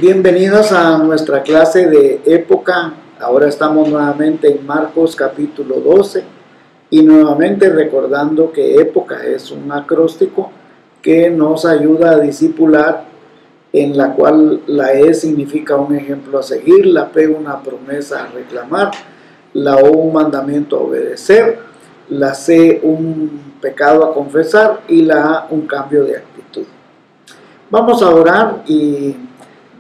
Bienvenidos a nuestra clase de época. Ahora estamos nuevamente en Marcos capítulo 12 y nuevamente recordando que época es un acróstico que nos ayuda a discipular, en la cual la E significa un ejemplo a seguir, la P una promesa a reclamar, la O un mandamiento a obedecer, la C un pecado a confesar y la A un cambio de actitud. Vamos a orar y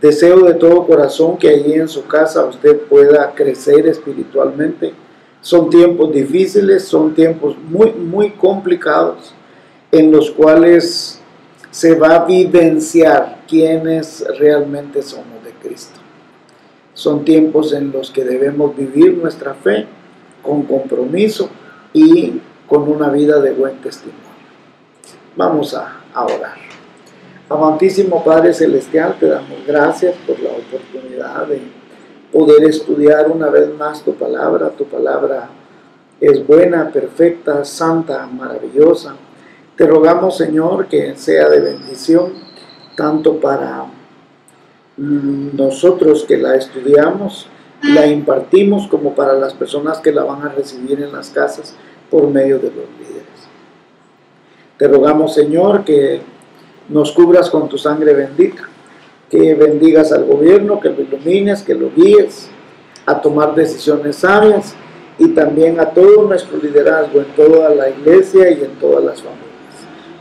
deseo de todo corazón que allí en su casa usted pueda crecer espiritualmente. Son tiempos difíciles, son tiempos muy complicados en los cuales se va a vivenciar quiénes realmente somos de Cristo. Son tiempos en los que debemos vivir nuestra fe con compromiso y con una vida de buen testimonio. Vamos a orar. Amantísimo Padre Celestial, te damos gracias por la oportunidad de poder estudiar una vez más tu palabra. Tu palabra es buena, perfecta, santa, maravillosa. Te rogamos, Señor, que sea de bendición tanto para nosotros que la estudiamos, la impartimos, como para las personas que la van a recibir en las casas por medio de los líderes. Te rogamos, Señor, que nos cubras con tu sangre bendita, que bendigas al gobierno, que lo ilumines, que lo guíes a tomar decisiones sabias, y también a todo nuestro liderazgo en toda la iglesia y en todas las familias.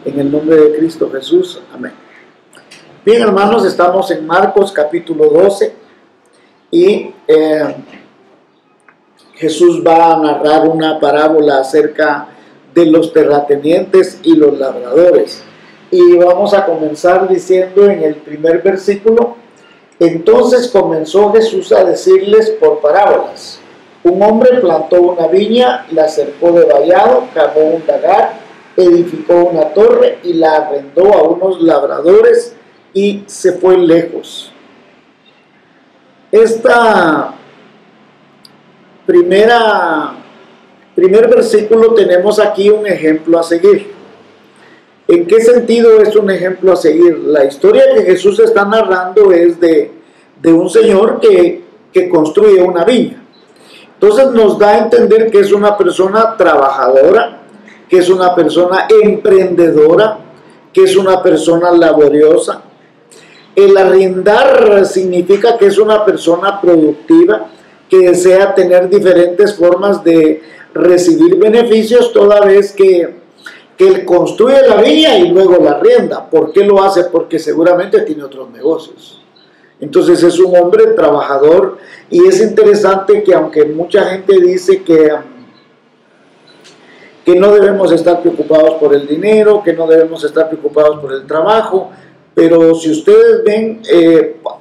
En el nombre de Cristo Jesús, amén. Bien, hermanos, estamos en Marcos capítulo 12 y Jesús va a narrar una parábola acerca de los terratenientes y los labradores. Y vamos a comenzar diciendo en el primer versículo: entonces comenzó Jesús a decirles por parábolas. Un hombre plantó una viña, la cercó de vallado, cavó un lagar, edificó una torre y la arrendó a unos labradores y se fue lejos. Primer versículo tenemos aquí un ejemplo a seguir. ¿En qué sentido es un ejemplo a seguir? La historia que Jesús está narrando es de un señor que construye una viña. Entonces nos da a entender que es una persona trabajadora, que es una persona emprendedora, que es una persona laboriosa. El arrendar significa que es una persona productiva, que desea tener diferentes formas de recibir beneficios, toda vez que él construye la viña y luego la arrienda. ¿Por qué lo hace? Porque seguramente tiene otros negocios. Entonces es un hombre trabajador, y es interesante que aunque mucha gente dice que no debemos estar preocupados por el dinero, que no debemos estar preocupados por el trabajo, pero si ustedes ven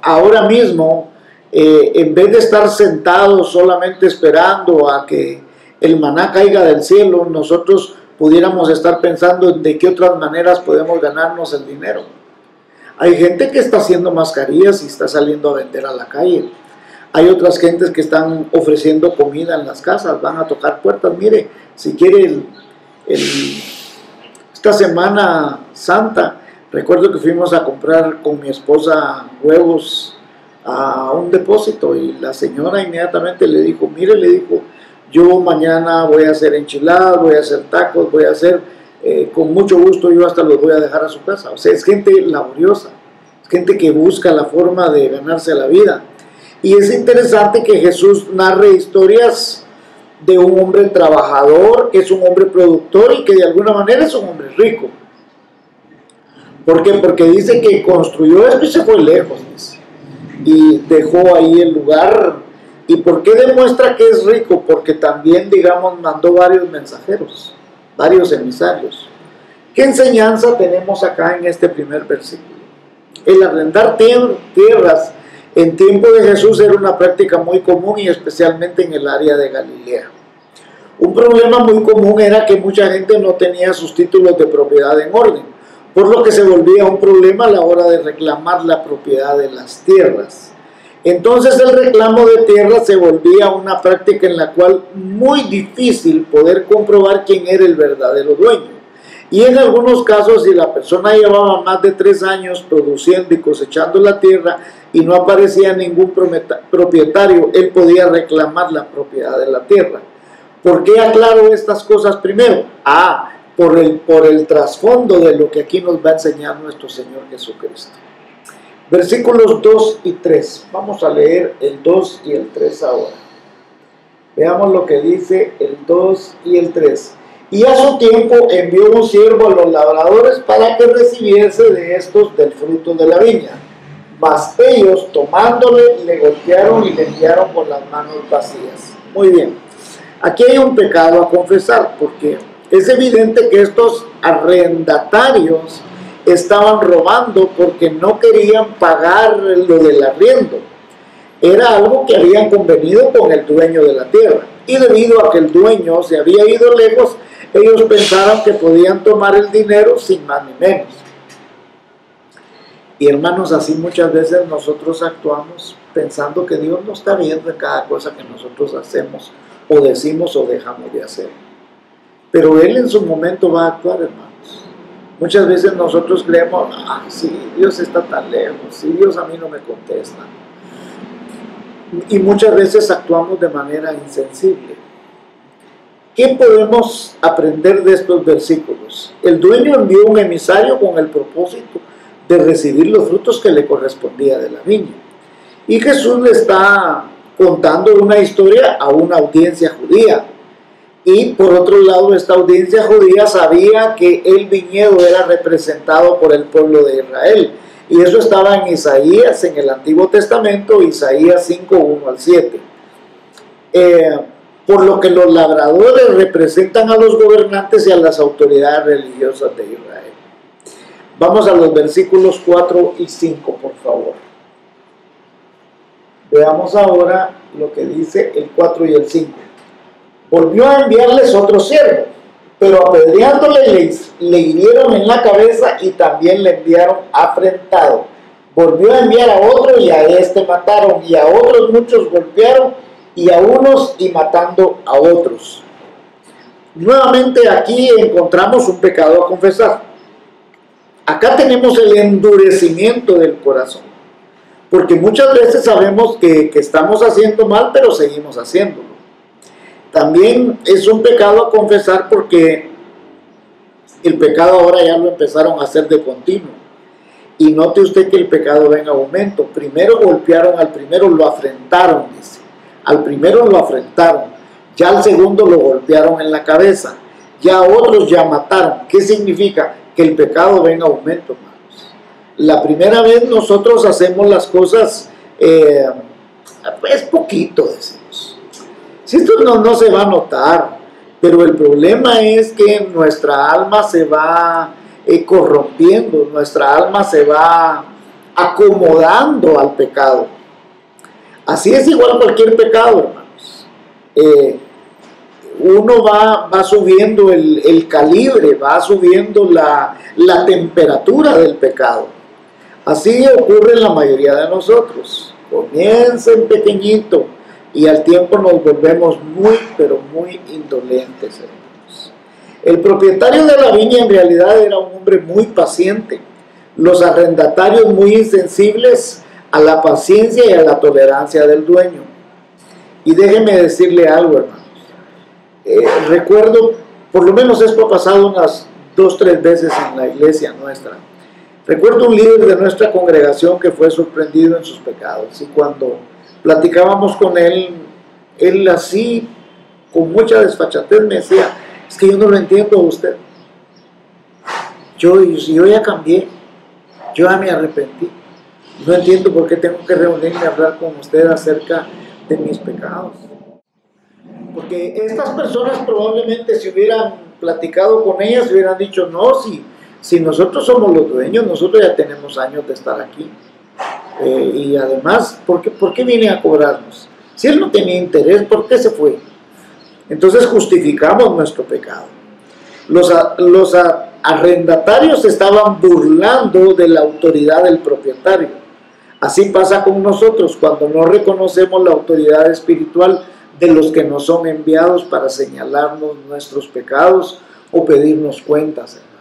ahora mismo, en vez de estar sentados solamente esperando a que el maná caiga del cielo, nosotros pudiéramos estar pensando de qué otras maneras podemos ganarnos el dinero. Hay gente que está haciendo mascarillas y está saliendo a vender a la calle. Hay otras gentes que están ofreciendo comida en las casas, van a tocar puertas. Mire, si quiere esta Semana Santa, recuerdo que fuimos a comprar con mi esposa huevos a un depósito, y la señora inmediatamente le dijo, mire, le dijo, yo mañana voy a hacer enchiladas, voy a hacer tacos, voy a hacer, con mucho gusto yo hasta los voy a dejar a su casa. O sea, es gente laboriosa, es gente que busca la forma de ganarse la vida. Y es interesante que Jesús narre historias de un hombre trabajador, que es un hombre productor y que de alguna manera es un hombre rico. ¿Por qué? Porque dice que construyó esto y se fue lejos, dice, y dejó ahí el lugar. ¿Y por qué demuestra que es rico? Porque también, digamos, mandó varios mensajeros, varios emisarios. ¿Qué enseñanza tenemos acá en este primer versículo? El arrendar tierras en tiempo de Jesús era una práctica muy común, y especialmente en el área de Galilea. Un problema muy común era que mucha gente no tenía sus títulos de propiedad en orden, por lo que se volvía un problema a la hora de reclamar la propiedad de las tierras. Entonces el reclamo de tierra se volvía una práctica en la cual muy difícil poder comprobar quién era el verdadero dueño. Y en algunos casos, si la persona llevaba más de 3 años produciendo y cosechando la tierra, y no aparecía ningún propietario, él podía reclamar la propiedad de la tierra. ¿Por qué aclaro estas cosas primero? Por el trasfondo de lo que aquí nos va a enseñar nuestro Señor Jesucristo. Versículos 2 y 3. Vamos a leer el 2 y el 3 ahora. Veamos lo que dice el 2 y el 3. Y a su tiempo envió un siervo a los labradores para que recibiese de estos del fruto de la viña. Mas ellos, tomándole, le golpearon y le enviaron con las manos vacías. Muy bien. Aquí hay un pecado a confesar, porque es evidente que estos arrendatarios estaban robando porque no querían pagar lo del arriendo. Era algo que habían convenido con el dueño de la tierra. Y debido a que el dueño se había ido lejos, ellos pensaron que podían tomar el dinero sin más ni menos. Y hermanos, así muchas veces nosotros actuamos pensando que Dios no está viendo en cada cosa que nosotros hacemos o decimos o dejamos de hacer. Pero Él en su momento va a actuar, hermanos. Muchas veces nosotros creemos, sí, Dios está tan lejos, sí, Dios a mí no me contesta. Y muchas veces actuamos de manera insensible. ¿Qué podemos aprender de estos versículos? El dueño envió un emisario con el propósito de recibir los frutos que le correspondía de la viña. Y Jesús le está contando una historia a una audiencia judía. Y por otro lado, esta audiencia judía sabía que el viñedo era representado por el pueblo de Israel. Y eso estaba en Isaías, en el Antiguo Testamento, Isaías 5, 1 al 7. Por lo que los labradores representan a los gobernantes y a las autoridades religiosas de Israel. Vamos a los versículos 4 y 5, por favor. Veamos ahora lo que dice el 4 y el 5. Volvió a enviarles otro siervo, pero apedreándole le hirieron en la cabeza y también le enviaron afrentado. Volvió a enviar a otro y a este mataron, y a otros muchos golpearon, y a unos y matando a otros. Nuevamente aquí encontramos un pecado a confesar. Acá tenemos el endurecimiento del corazón, porque muchas veces sabemos que estamos haciendo mal, pero seguimos haciéndolo. También es un pecado a confesar porque el pecado ahora ya lo empezaron a hacer de continuo. Y note usted que el pecado va en aumento. Primero golpearon al primero, lo afrentaron, dice. Al primero lo afrentaron, ya al segundo lo golpearon en la cabeza, ya a otros ya mataron. ¿Qué significa? Que el pecado va en aumento, hermanos. La primera vez nosotros hacemos las cosas, es poquito, decimos. Si esto no se va a notar, pero el problema es que nuestra alma se va corrompiendo, nuestra alma se va acomodando al pecado. Así es igual cualquier pecado, hermanos. Uno va subiendo el calibre, va subiendo la temperatura del pecado. Así ocurre en la mayoría de nosotros. Comienza en pequeñito y al tiempo nos volvemos muy, pero muy indolentes, hermanos. El propietario de la viña en realidad era un hombre muy paciente. Los arrendatarios muy insensibles a la paciencia y a la tolerancia del dueño. Y déjeme decirle algo, hermanos. Recuerdo, por lo menos esto ha pasado unas 2 o 3 veces en la iglesia nuestra. Recuerdo un líder de nuestra congregación que fue sorprendido en sus pecados. Y cuando platicábamos con él, él así, con mucha desfachatez, me decía: es que yo no lo entiendo a usted. Yo ya cambié, yo ya me arrepentí. No entiendo por qué tengo que reunirme a hablar con usted acerca de mis pecados. Porque estas personas probablemente si hubieran platicado con ellas, hubieran dicho: no, si nosotros somos los dueños, nosotros ya tenemos años de estar aquí. Y además, ¿por qué viene a cobrarnos? Si él no tenía interés, ¿por qué se fue? Entonces justificamos nuestro pecado. Los arrendatarios estaban burlando de la autoridad del propietario. Así pasa con nosotros cuando no reconocemos la autoridad espiritual de los que nos son enviados para señalarnos nuestros pecados o pedirnos cuentas, hermanos.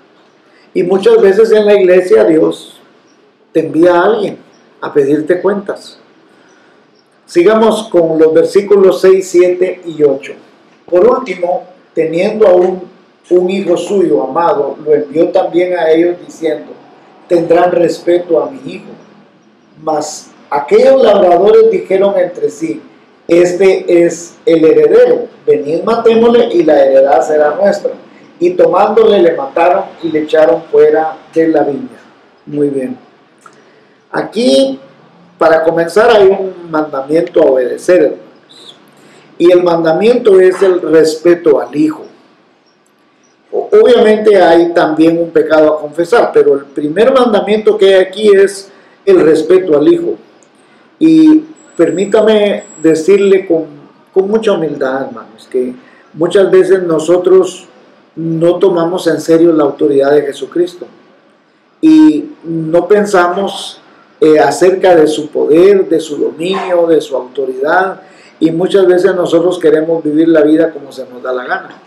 Y muchas veces en la iglesia Dios te envía a alguien a pedirte cuentas. Sigamos con los versículos 6, 7 y 8. Por último, teniendo aún un hijo suyo amado, lo envió también a ellos diciendo: tendrán respeto a mi hijo. Mas aquellos labradores dijeron entre sí: este es el heredero, venid matémosle y la heredad será nuestra. Y tomándole le mataron y le echaron fuera de la viña. Muy bien. Aquí, para comenzar, hay un mandamiento a obedecer, hermanos. Y el mandamiento es el respeto al hijo. Obviamente hay también un pecado a confesar, pero el primer mandamiento que hay aquí es el respeto al hijo. Y permítame decirle con mucha humildad, hermanos, que muchas veces nosotros no tomamos en serio la autoridad de Jesucristo y no pensamos acerca de su poder, de su dominio, de su autoridad, y muchas veces nosotros queremos vivir la vida como se nos da la gana.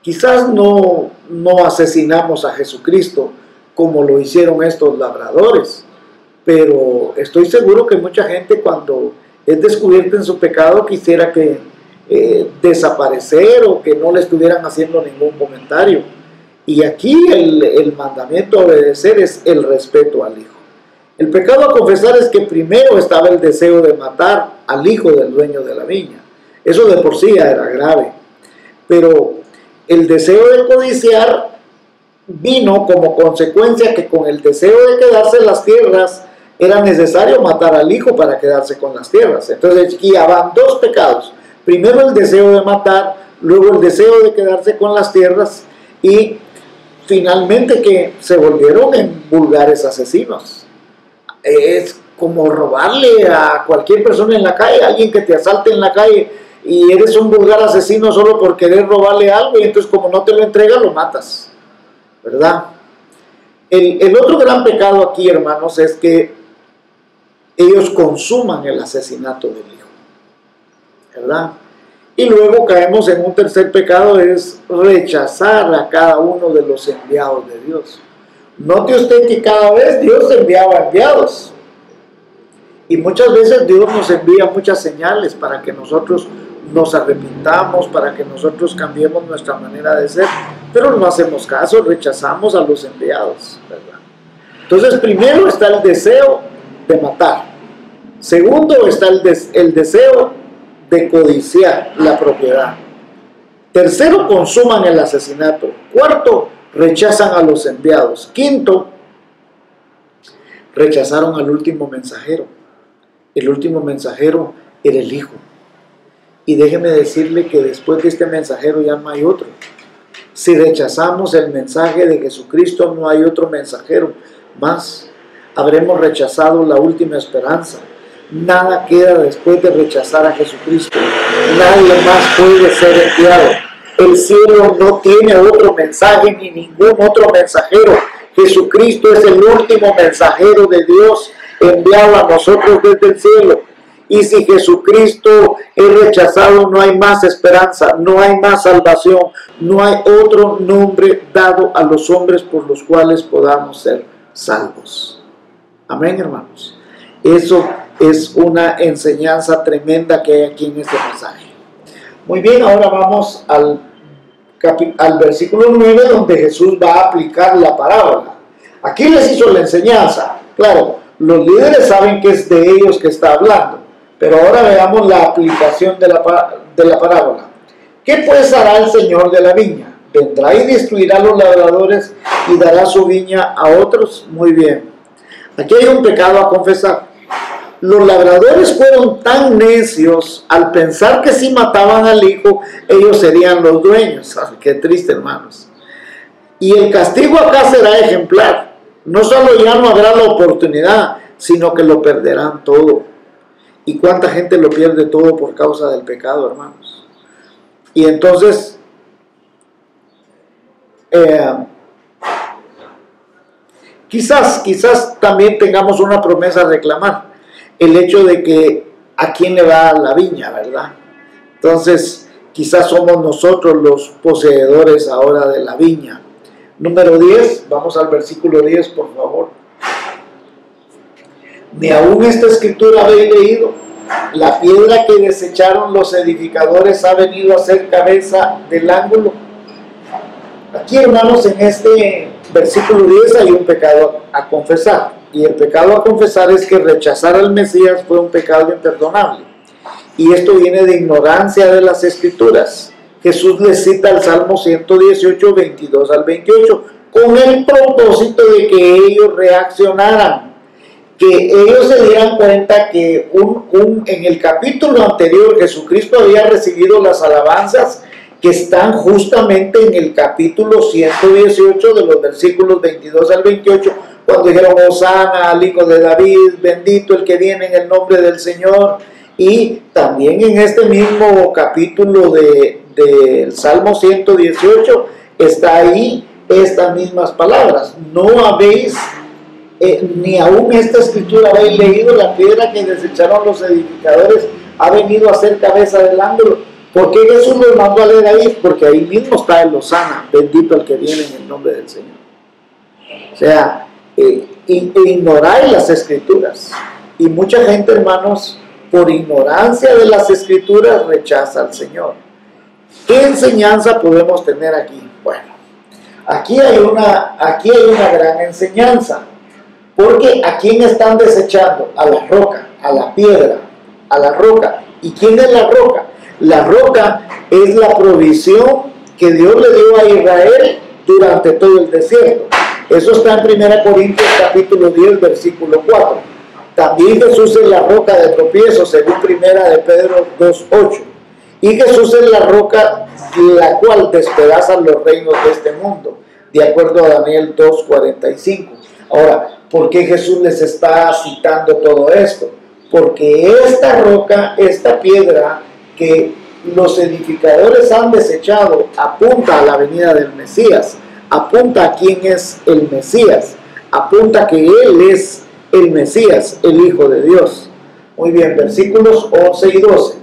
Quizás no asesinamos a Jesucristo como lo hicieron estos labradores, pero estoy seguro que mucha gente, cuando es descubierta en su pecado, quisiera que desaparecer o que no le estuvieran haciendo ningún comentario. Y aquí el mandamiento a obedecer es el respeto al hijo. El pecado a confesar es que primero estaba el deseo de matar al hijo del dueño de la viña. Eso de por sí ya era grave. Pero el deseo de codiciar vino como consecuencia que con el deseo de quedarse en las tierras era necesario matar al hijo para quedarse con las tierras. Entonces aquí van dos pecados: primero el deseo de matar, luego el deseo de quedarse con las tierras, y finalmente que se volvieron en vulgares asesinos. Es como robarle a cualquier persona en la calle, alguien que te asalte en la calle, y eres un vulgar asesino solo por querer robarle algo, y entonces como no te lo entrega, lo matas, ¿verdad? El otro gran pecado aquí, hermanos, es que ellos consuman el asesinato del hijo, ¿verdad? Y luego caemos en un tercer pecado, es rechazar a cada uno de los enviados de Dios. Note usted que cada vez Dios enviaba enviados, y muchas veces Dios nos envía muchas señales para que nosotros nos arrepintamos, para que nosotros cambiemos nuestra manera de ser, pero no hacemos caso, rechazamos a los enviados, ¿verdad? Entonces, primero está el deseo de matar. Segundo está el deseo de codiciar la propiedad. Tercero, consuman el asesinato. Cuarto, rechazan a los enviados. Quinto, rechazaron al último mensajero. El último mensajero era el hijo. Y déjeme decirle que después de este mensajero ya no hay otro. Si rechazamos el mensaje de Jesucristo, no hay otro mensajero más. Habremos rechazado la última esperanza. Nada queda después de rechazar a Jesucristo. Nadie más puede ser enviado. El cielo no tiene otro mensaje ni ningún otro mensajero. Jesucristo es el último mensajero de Dios enviado a nosotros desde el cielo. Y si Jesucristo es rechazado, no hay más esperanza, no hay más salvación, no hay otro nombre dado a los hombres por los cuales podamos ser salvos. Amén, hermanos. Eso es una enseñanza tremenda que hay aquí en este pasaje. Muy bien, ahora vamos al versículo 9, donde Jesús va a aplicar la parábola. Aquí les hizo la enseñanza. Claro, los líderes saben que es de ellos que está hablando, pero ahora veamos la aplicación de la parábola. ¿Qué pues hará el Señor de la viña? ¿Vendrá y destruirá a los labradores y dará su viña a otros? Muy bien. Aquí hay un pecado a confesar. Los labradores fueron tan necios al pensar que si mataban al hijo, ellos serían los dueños. Ay, qué triste, hermanos. Y el castigo acá será ejemplar. No solo ya no habrá la oportunidad, sino que lo perderán todo. ¿Y cuánta gente lo pierde todo por causa del pecado, hermanos? Y entonces, quizás también tengamos una promesa a reclamar. El hecho de que a quién le va la viña, ¿verdad? Entonces, quizás somos nosotros los poseedores ahora de la viña. Número 10, vamos al versículo 10, por favor. Ni aún esta escritura habéis leído. La piedra que desecharon los edificadores ha venido a ser cabeza del ángulo. Aquí, hermanos, en este versículo 10 hay un pecado a confesar. Y el pecado a confesar es que rechazar al Mesías fue un pecado imperdonable. Y esto viene de ignorancia de las Escrituras. Jesús les cita el Salmo 118, 22 al 28, con el propósito de que ellos reaccionaran, que ellos se dieran cuenta que en el capítulo anterior Jesucristo había recibido las alabanzas que están justamente en el capítulo 118 de los versículos 22 al 28, cuando dijeron: Hosana al Hijo de David, bendito el que viene en el nombre del Señor. Y también en este mismo capítulo del Salmo 118 está ahí estas mismas palabras: no habéis, ni aún esta escritura habéis leído, la piedra que desecharon los edificadores ha venido a ser cabeza del ángulo. ¿Por qué Jesús los mandó a leer ahí? Porque ahí mismo está el Hosana, bendito el que viene en el nombre del Señor. O sea, ignoráis las escrituras. Y mucha gente, hermanos, por ignorancia de las escrituras rechaza al Señor. ¿Qué enseñanza podemos tener aquí? Bueno, aquí hay una gran enseñanza. Porque ¿a quién están desechando? A la roca, a la piedra, a la roca. ¿Y quién es la roca? La roca es la provisión que Dios le dio a Israel durante todo el desierto. Eso está en 1 Corintios capítulo 10, versículo 4. También Jesús es la roca de tropiezo, según 1 de Pedro 2:8. Y Jesús es la roca la cual despedaza los reinos de este mundo, de acuerdo a Daniel 2:45. Ahora, ¿por qué Jesús les está citando todo esto? Porque esta roca, esta piedra que los edificadores han desechado, apunta a la venida del Mesías, apunta a quién es el Mesías, apunta a que Él es el Mesías, el Hijo de Dios. Muy bien, versículos 11 y 12.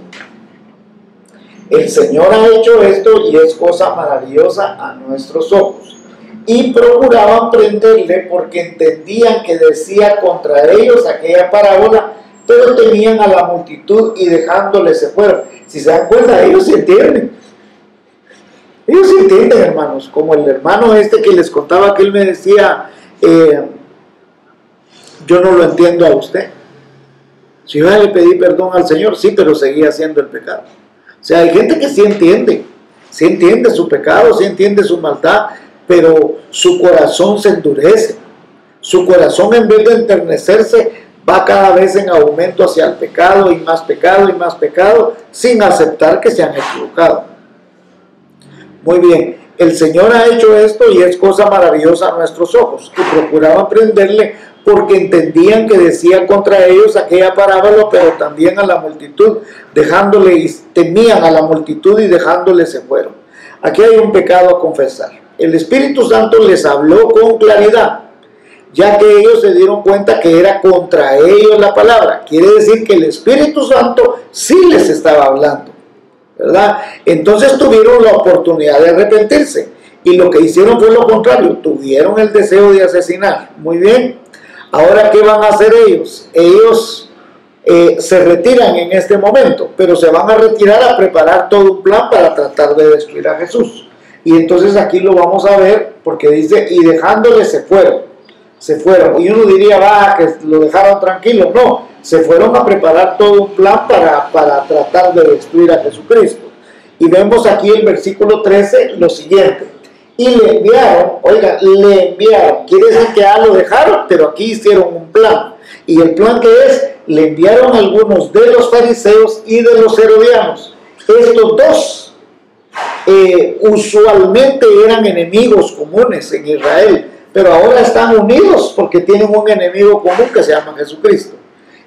El Señor ha hecho esto y es cosa maravillosa a nuestros ojos. Y procuraban prenderle porque entendían que decía contra ellos aquella parábola, pero temían a la multitud y dejándole se fueron. Si se dan cuenta, ellos se entienden. Ellos se entienden, hermanos. Como el hermano este que les contaba, que él me decía, yo no lo entiendo a usted. Si yo ya le pedí perdón al Señor, sí, pero seguía haciendo el pecado. O sea, hay gente que sí entiende su pecado, sí entiende su maldad, pero su corazón se endurece. Su corazón, en vez de enternecerse, va cada vez en aumento hacia el pecado y más pecado, sin aceptar que se han equivocado. Muy bien, el Señor ha hecho esto y es cosa maravillosa a nuestros ojos. Y procuraban prenderle porque entendían que decía contra ellos aquella parábola, pero también a la multitud, dejándole, y temían a la multitud y dejándole se fueron. Aquí hay un pecado a confesar. El Espíritu Santo les habló con claridad, ya que ellos se dieron cuenta que era contra ellos la palabra. Quiere decir que el Espíritu Santo sí les estaba hablando, ¿verdad? Entonces tuvieron la oportunidad de arrepentirse, y lo que hicieron fue lo contrario, tuvieron el deseo de asesinar. Muy bien, ahora ¿qué van a hacer ellos? Ellos se retiran en este momento, pero se van a retirar a preparar todo un plan para tratar de destruir a Jesús. Y entonces aquí lo vamos a ver, porque dice, y dejándole se fueron. Y uno diría, que lo dejaron tranquilo. No, se fueron a preparar todo un plan para tratar de destruir a Jesucristo. Y vemos aquí el versículo 13 lo siguiente: y le enviaron, quiere decir que ya lo dejaron, pero aquí hicieron un plan. Y el plan que es, le enviaron algunos de los fariseos y de los herodianos. Estos dos usualmente eran enemigos comunes en Israel, pero ahora están unidos porque tienen un enemigo común que se llama Jesucristo.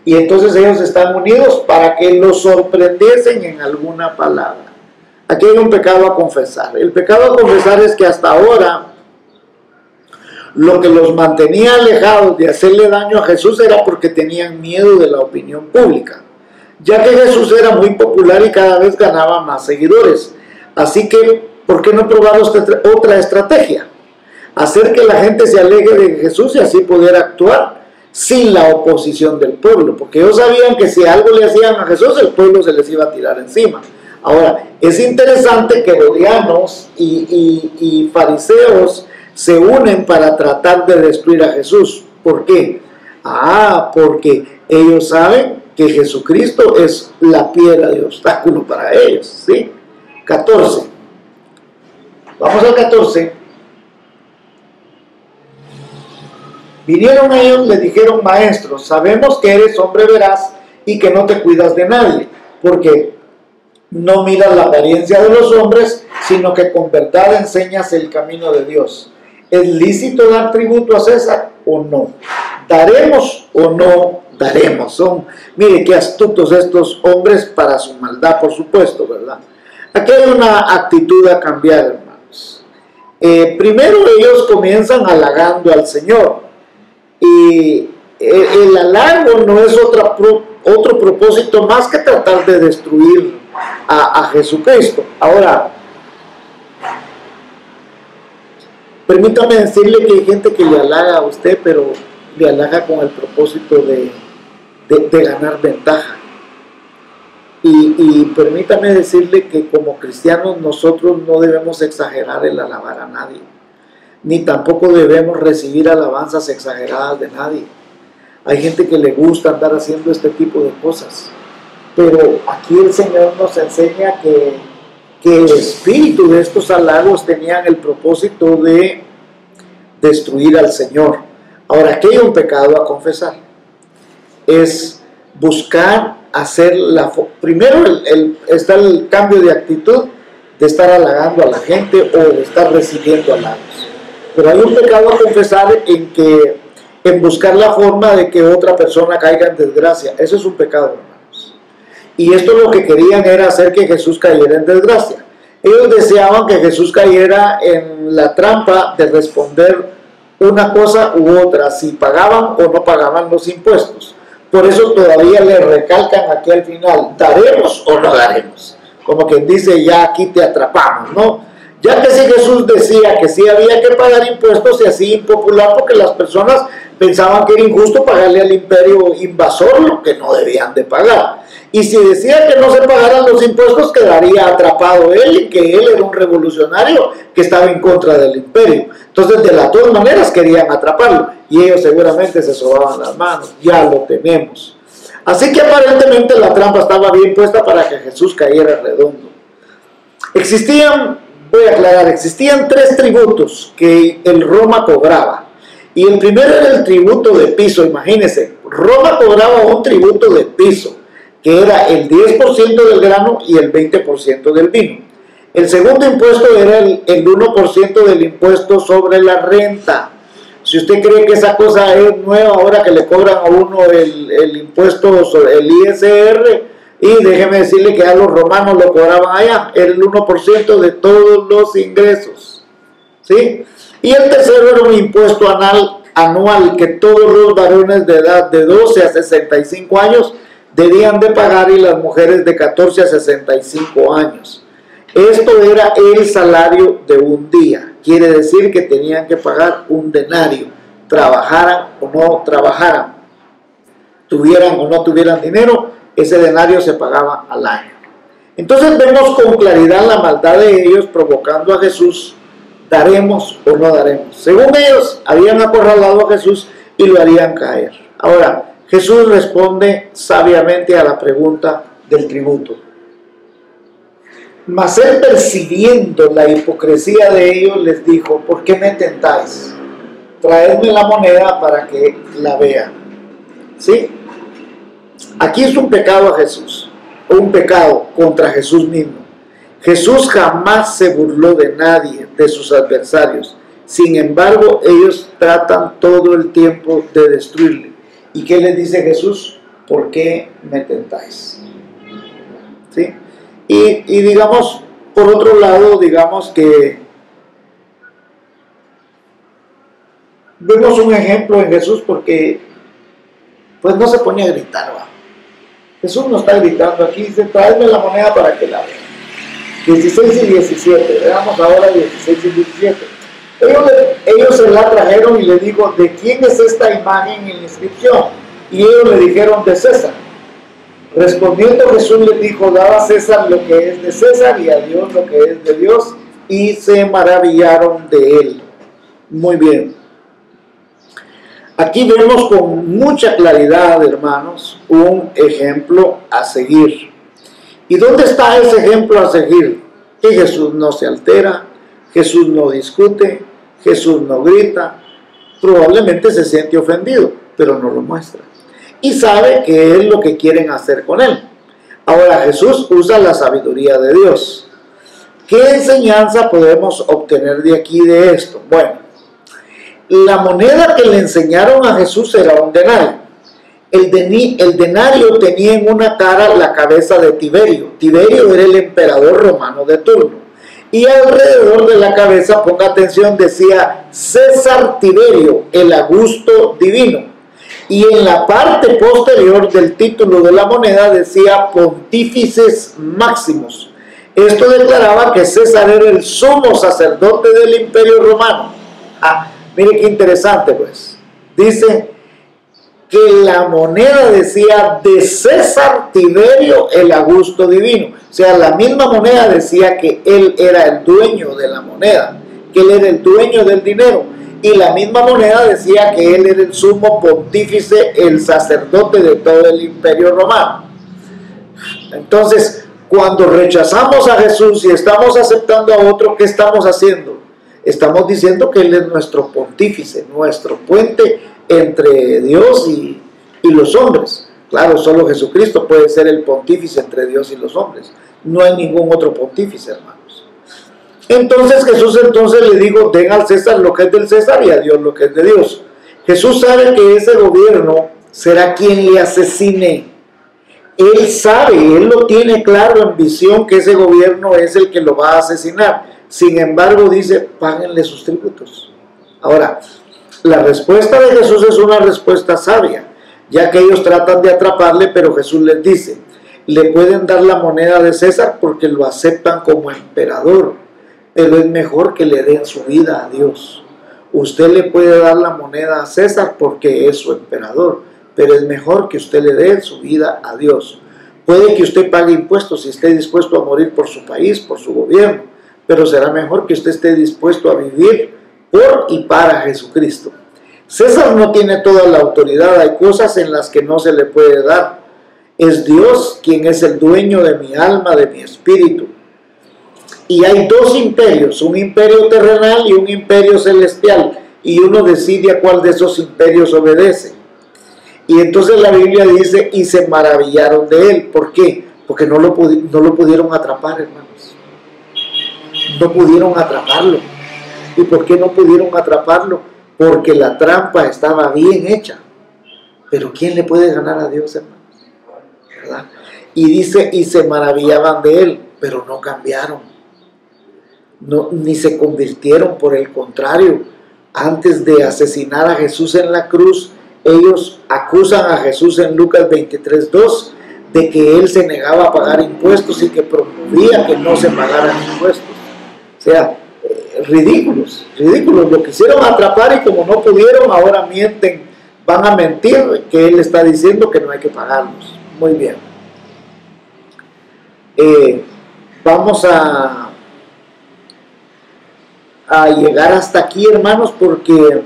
Y entonces ellos están unidos para que los sorprendiesen en alguna palabra. Aquí hay un pecado a confesar. El pecado a confesar es que hasta ahora lo que los mantenía alejados de hacerle daño a Jesús era porque tenían miedo de la opinión pública, ya que Jesús era muy popular y cada vez ganaba más seguidores. Así que, ¿por qué no probar otra estrategia? Hacer que la gente se aleje de Jesús y así poder actuar sin la oposición del pueblo, porque ellos sabían que si algo le hacían a Jesús, el pueblo se les iba a tirar encima. Ahora, es interesante que herodianos y fariseos se unen para tratar de destruir a Jesús. ¿Por qué? Porque ellos saben que Jesucristo es la piedra de obstáculo para ellos, ¿sí? 14. Vamos al 14. Vinieron ellos, le dijeron: maestro, sabemos que eres hombre veraz y que no te cuidas de nadie, porque no miras la apariencia de los hombres, sino que con verdad enseñas el camino de Dios. ¿Es lícito dar tributo a César o no? ¿Daremos o no daremos? Mire qué astutos estos hombres para su maldad, por supuesto, ¿verdad? Aquí hay una actitud a cambiar, hermanos. Primero ellos comienzan halagando al Señor, y el halago no es otro propósito más que tratar de destruir a Jesucristo. Ahora, permítame decirle que hay gente que le halaga a usted, pero le halaga con el propósito de ganar ventaja. Y permítame decirle que como cristianos nosotros no debemos exagerar el alabar a nadie, ni tampoco debemos recibir alabanzas exageradas de nadie. Hay gente que le gusta andar haciendo este tipo de cosas, pero aquí el Señor nos enseña que el espíritu de estos halagos tenían el propósito de destruir al Señor. Ahora, aquí hay un pecado a confesar. Es buscar hacer primero está el cambio de actitud de estar halagando a la gente o de estar recibiendo halagos. Pero hay un pecado a confesar en buscar la forma de que otra persona caiga en desgracia. Eso es un pecado, hermanos. Y esto lo que querían era hacer que Jesús cayera en desgracia. Ellos deseaban que Jesús cayera en la trampa de responder una cosa u otra, si pagaban o no pagaban los impuestos. Por eso todavía le recalcan aquí al final: ¿daremos o no daremos? Como quien dice, ya aquí te atrapamos, ¿no? Ya que si Jesús decía que sí había que pagar impuestos, se hacía impopular porque las personas pensaban que era injusto pagarle al imperio invasor lo que no debían de pagar. Y si decía que no se pagaran los impuestos, quedaría atrapado él, y que él era un revolucionario que estaba en contra del imperio. Entonces, de las dos maneras querían atraparlo, y ellos seguramente se sobaban las manos. Ya lo tenemos. Así que aparentemente la trampa estaba bien puesta para que Jesús cayera redondo. Existían 3 tributos que el Roma cobraba. Y el primero era el tributo de piso. Imagínense, Roma cobraba un tributo de piso, que era el 10% del grano y el 20% del vino. El segundo impuesto era el 1% del impuesto sobre la renta. Si usted cree que esa cosa es nueva ahora que le cobran a uno el impuesto sobre el ISR, y déjeme decirle que a los romanos lo cobraban allá, era el 1% de todos los ingresos, ¿sí? Y el tercero era un impuesto anual que todos los varones de edad de 12 a 65 años debían de pagar, y las mujeres de 14 a 65 años. Esto era el salario de un día. Quiere decir que tenían que pagar un denario, trabajaran o no trabajaran, tuvieran o no tuvieran dinero, ese denario se pagaba al año. Entonces vemos con claridad la maldad de ellos, provocando a Jesús: ¿daremos o no daremos? Según ellos, habían acorralado a Jesús y lo harían caer. Ahora, Jesús responde sabiamente a la pregunta del tributo. Mas él, percibiendo la hipocresía de ellos, les dijo: ¿por qué me tentáis? Traedme la moneda para que la vean. ¿Sí? Aquí es un pecado a Jesús, un pecado contra Jesús mismo. Jesús jamás se burló de nadie, de sus adversarios. Sin embargo, ellos tratan todo el tiempo de destruirle. ¿Y qué les dice Jesús? ¿Por qué me tentáis? ¿Sí? Y digamos, por otro lado, digamos que vemos un ejemplo en Jesús, porque pues no se pone a gritar, ¿va? Jesús no está gritando aquí, dice: traedme la moneda para que la vean. 16 y 17, veamos ahora 16 y 17. Ellos se la trajeron y le dijo, ¿de quién es esta imagen y la inscripción? Y ellos le dijeron, de César. Respondiendo Jesús les dijo, dad a César lo que es de César y a Dios lo que es de Dios, y se maravillaron de él. Muy bien. Aquí vemos con mucha claridad, hermanos, un ejemplo a seguir. ¿Y dónde está ese ejemplo a seguir? Que Jesús no se altera, Jesús no discute, Jesús no grita, probablemente se siente ofendido, pero no lo muestra. Y sabe qué es lo que quieren hacer con él. Ahora Jesús usa la sabiduría de Dios. ¿Qué enseñanza podemos obtener de aquí de esto? Bueno, la moneda que le enseñaron a Jesús era un denario. El denario tenía en una cara la cabeza de Tiberio. Tiberio era el emperador romano de turno. Y alrededor de la cabeza, ponga atención, decía César Tiberio, el Augusto divino. Y en la parte posterior del título de la moneda decía Pontífices Máximos. Esto declaraba que César era el sumo sacerdote del Imperio Romano. Mire qué interesante, pues. Dice que la moneda decía de César Tiberio el Augusto divino. O sea, la misma moneda decía que él era el dueño de la moneda, que él era el dueño del dinero. Y la misma moneda decía que él era el sumo pontífice, el sacerdote de todo el Imperio Romano. Entonces, cuando rechazamos a Jesús y estamos aceptando a otro, ¿qué estamos haciendo? Estamos diciendo que él es nuestro pontífice, nuestro puente entre Dios y los hombres. Claro, solo Jesucristo puede ser el pontífice entre Dios y los hombres. No hay ningún otro pontífice, hermanos. Entonces Jesús le dijo, den al César lo que es del César y a Dios lo que es de Dios. Jesús sabe que ese gobierno será quien le asesine. Él sabe, él lo tiene claro en visión que ese gobierno es el que lo va a asesinar. Sin embargo, dice, páguenle sus tributos. Ahora, la respuesta de Jesús es una respuesta sabia, ya que ellos tratan de atraparle, pero Jesús les dice, le pueden dar la moneda de César porque lo aceptan como emperador, pero es mejor que le den su vida a Dios. Usted le puede dar la moneda a César porque es su emperador, pero es mejor que usted le dé su vida a Dios. Puede que usted pague impuestos y esté dispuesto a morir por su país, por su gobierno, pero será mejor que usted esté dispuesto a vivir por y para Jesucristo. César no tiene toda la autoridad, hay cosas en las que no se le puede dar. Es Dios quien es el dueño de mi alma, de mi espíritu. Y hay dos imperios, un imperio terrenal y un imperio celestial, y uno decide a cuál de esos imperios obedece. Y entonces la Biblia dice, y se maravillaron de él. ¿Por qué? Porque no lo pudieron atrapar, hermanos. No pudieron atraparlo. ¿Y por qué no pudieron atraparlo? Porque la trampa estaba bien hecha. Pero ¿quién le puede ganar a Dios, hermanos? ¿Verdad? Y dice, y se maravillaban de él, pero no cambiaron. No, ni se convirtieron, por el contrario. Antes de asesinar a Jesús en la cruz, ellos acusan a Jesús en Lucas 23:2 de que él se negaba a pagar impuestos y que promovía que no se pagaran impuestos. O sea, ridículos, lo quisieron atrapar y como no pudieron, ahora mienten, van a mentir que él está diciendo que no hay que pagarlos. Muy bien. Vamos a llegar hasta aquí, hermanos, porque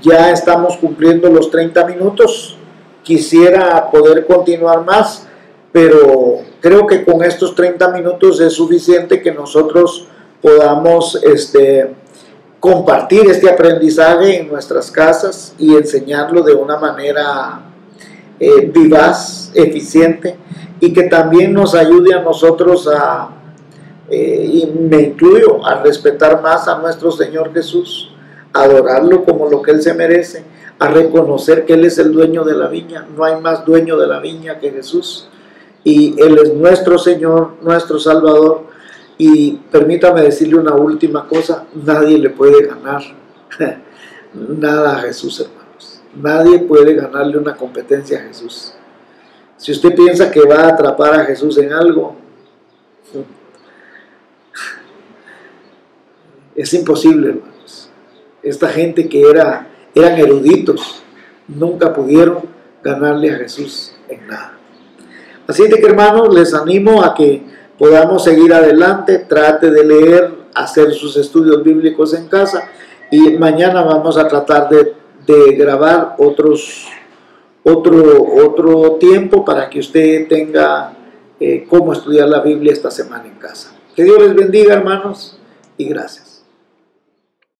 ya estamos cumpliendo los 30 minutos. Quisiera poder continuar más, pero creo que con estos 30 minutos es suficiente que nosotros podamos compartir este aprendizaje en nuestras casas y enseñarlo de una manera vivaz, eficiente, y que también nos ayude a nosotros y me incluyo, a respetar más a nuestro Señor Jesús, a adorarlo como lo que Él se merece, a reconocer que Él es el dueño de la viña. No hay más dueño de la viña que Jesús, y Él es nuestro Señor, nuestro Salvador. Y permítame decirle una última cosa, nadie le puede ganar nada a Jesús, hermanos. Nadie puede ganarle una competencia a Jesús. Si usted piensa que va a atrapar a Jesús en algo, es imposible, hermanos. esta gente que eran eruditos, nunca pudieron ganarle a Jesús en nada. Así de que, hermanos, les animo a que podamos seguir adelante. Trate de leer, hacer sus estudios bíblicos en casa, y mañana vamos a tratar de grabar otro tiempo para que usted tenga cómo estudiar la Biblia esta semana en casa. Que Dios les bendiga, hermanos, y gracias.